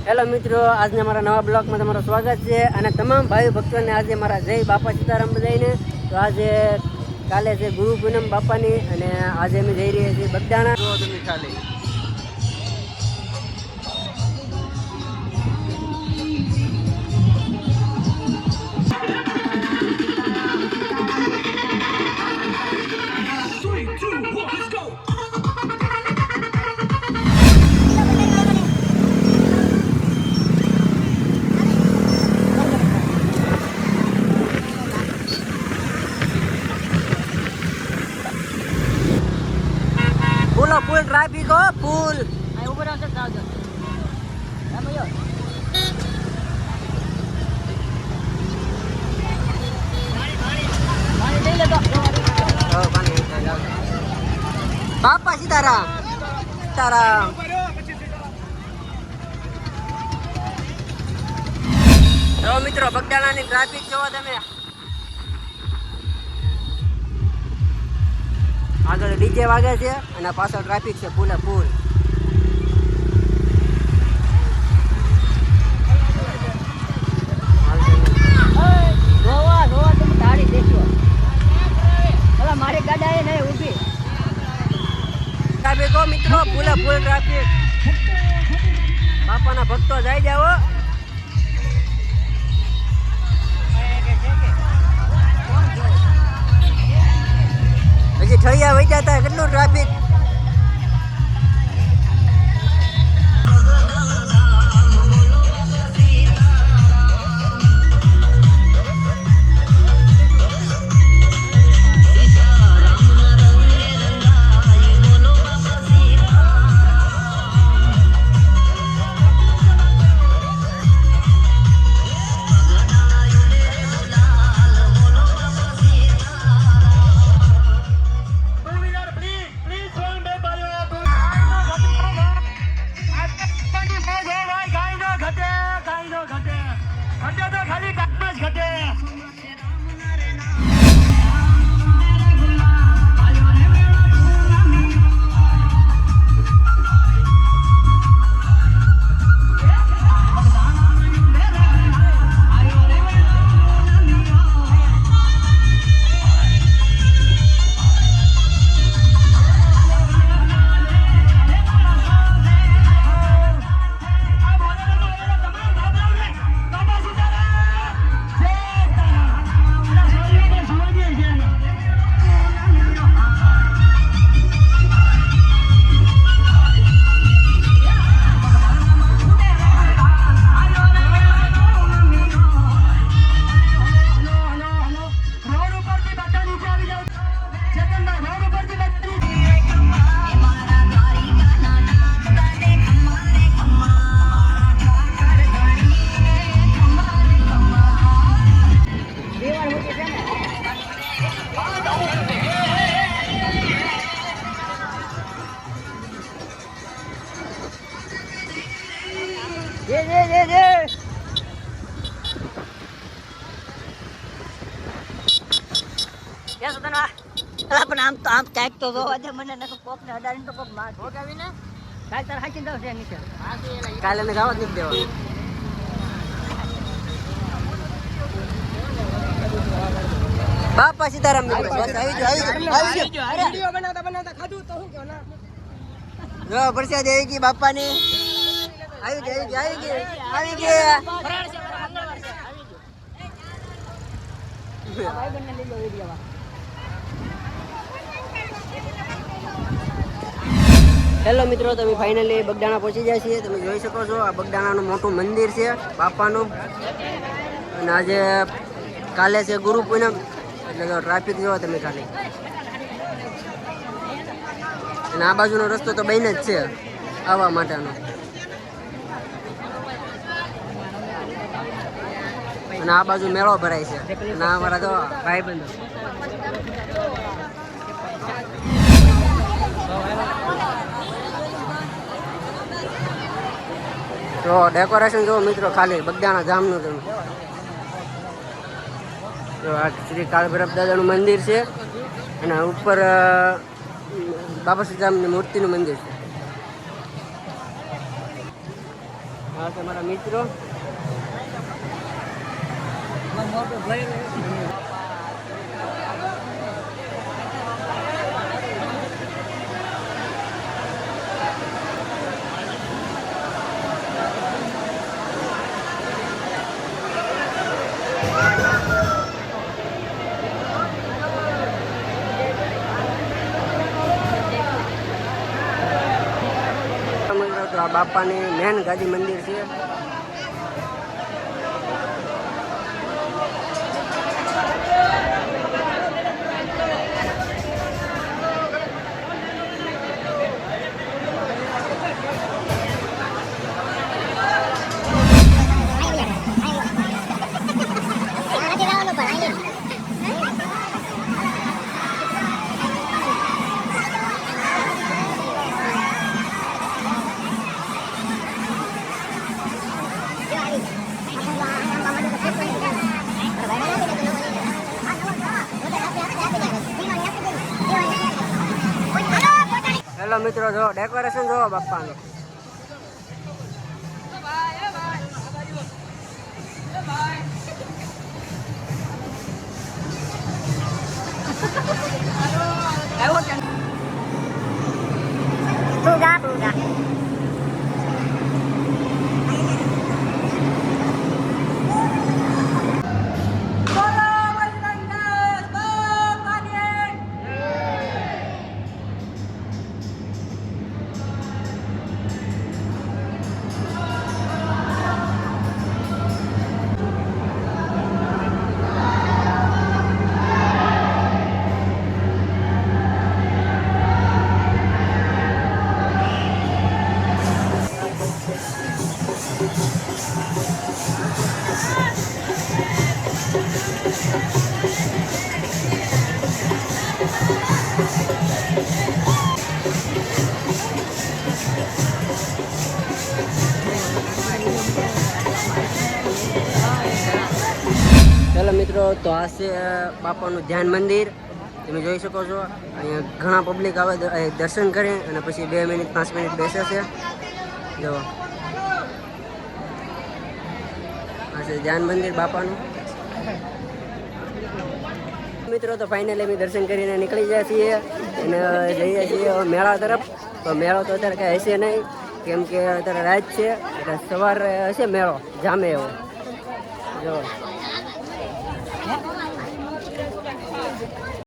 Hello મિત્રો, આજના મારા નવા બ્લોગમાં તમારું સ્વાગત છે અને તમામ ભાઈ ભક્તોને આજે મારા જય બાપા સીતારામ બધાઈને. તો આજે કાલે છે ગુરુ પૂનમ બાપાની અને આજે અમે જઈ રહ્યા છીએ બગદાણા. ફૂલ ટ્રાફિક હો, ફૂલ ઉપર આવશે. બાપા સીતારામ સીતારામ. જો મિત્રો, બગદાણાની ટ્રાફિક જોવો તમે. આગળ ડીજે વાગે છે અને પાછળ ટ્રાફિક છે ફૂલે ફૂલ. મારી ગાડા નહીં ઊભી ટ્રાફિક હો મિત્રો, ફૂલે ફૂલ ટ્રાફિક. બાપાના ભક્તો જાય જાઓ. હજી ઠળિયા વૈજા હતા, કેટલું ટ્રાફિક. પણ આમ તો આમ ક્યાંક તો જોવા દે મને. કોક ને અડાડીને તો કોક માર આવીને કાલ તાર હાકી દઉં છે નીચે. કાલે ને ગાવા જ નથી દેવા. બાપા સીતારામ મિત્રો, બસ આવી જો વિડિયો બનાવતા ખાધું તો હું કે ના જો પ્રસાદ આવી ગઈ બાપાની. આવી ગઈ ફરાળ છે, મંગળવાર છે. આવી ગઈ ભાઈ બંને લીધો વિડિયો. હેલો મિત્રો, તમે ફાઇનલી બગદાણા પહોંચી ગયા છીએ. તમે જોઈ શકો છો આ બગદાણાનું મોટું મંદિર છે બાપાનું. અને આજે કાલે છે ગુરુ પૂનમ, એટલે ટ્રાફિક જોવો તમે ખાલી. અને આ બાજુનો રસ્તો તો બને જ છે આવવા માટેનો. અને આ બાજુ મેળો ભરાય છે. અને આ મારા તો ભાઈબંધો. તો ડેકોરેશન જો મિત્રો ખાલી બગદાણા જામનું. તમે તો આ શ્રી કાળભૈરવ દાદાનું મંદિર છે અને ઉપર બાબા સીતારામની મૂર્તિનું મંદિર છે. હા તો મારા મિત્રો તો આ બાપાની મેન ગાદી મંદિર છે. હેલો મિત્રો, જો ડેકોરેશન જોવો બાપાનું. ચાલો મિત્રો, તો આ છે બાપાનું ધ્યાન મંદિર. તમે જોઈ શકો છો અહીંયા ઘણા પબ્લિક આવે દર્શન કરે અને પછી 2 મિનિટ 5 મિનિટ બેસે છે. જો આ છે ધ્યાન મંદિર બાપાનું. મિત્રો, તો ફાઇનલી અમે દર્શન કરીને નીકળી જાય છીએ અને જઈએ છીએ મેળા તરફ. તો મેળો તો અત્યારે કાંઈ હશે નહીં, કેમ કે અત્યારે રાત છે, એટલે સવારે હશે મેળો જામે એવો. જો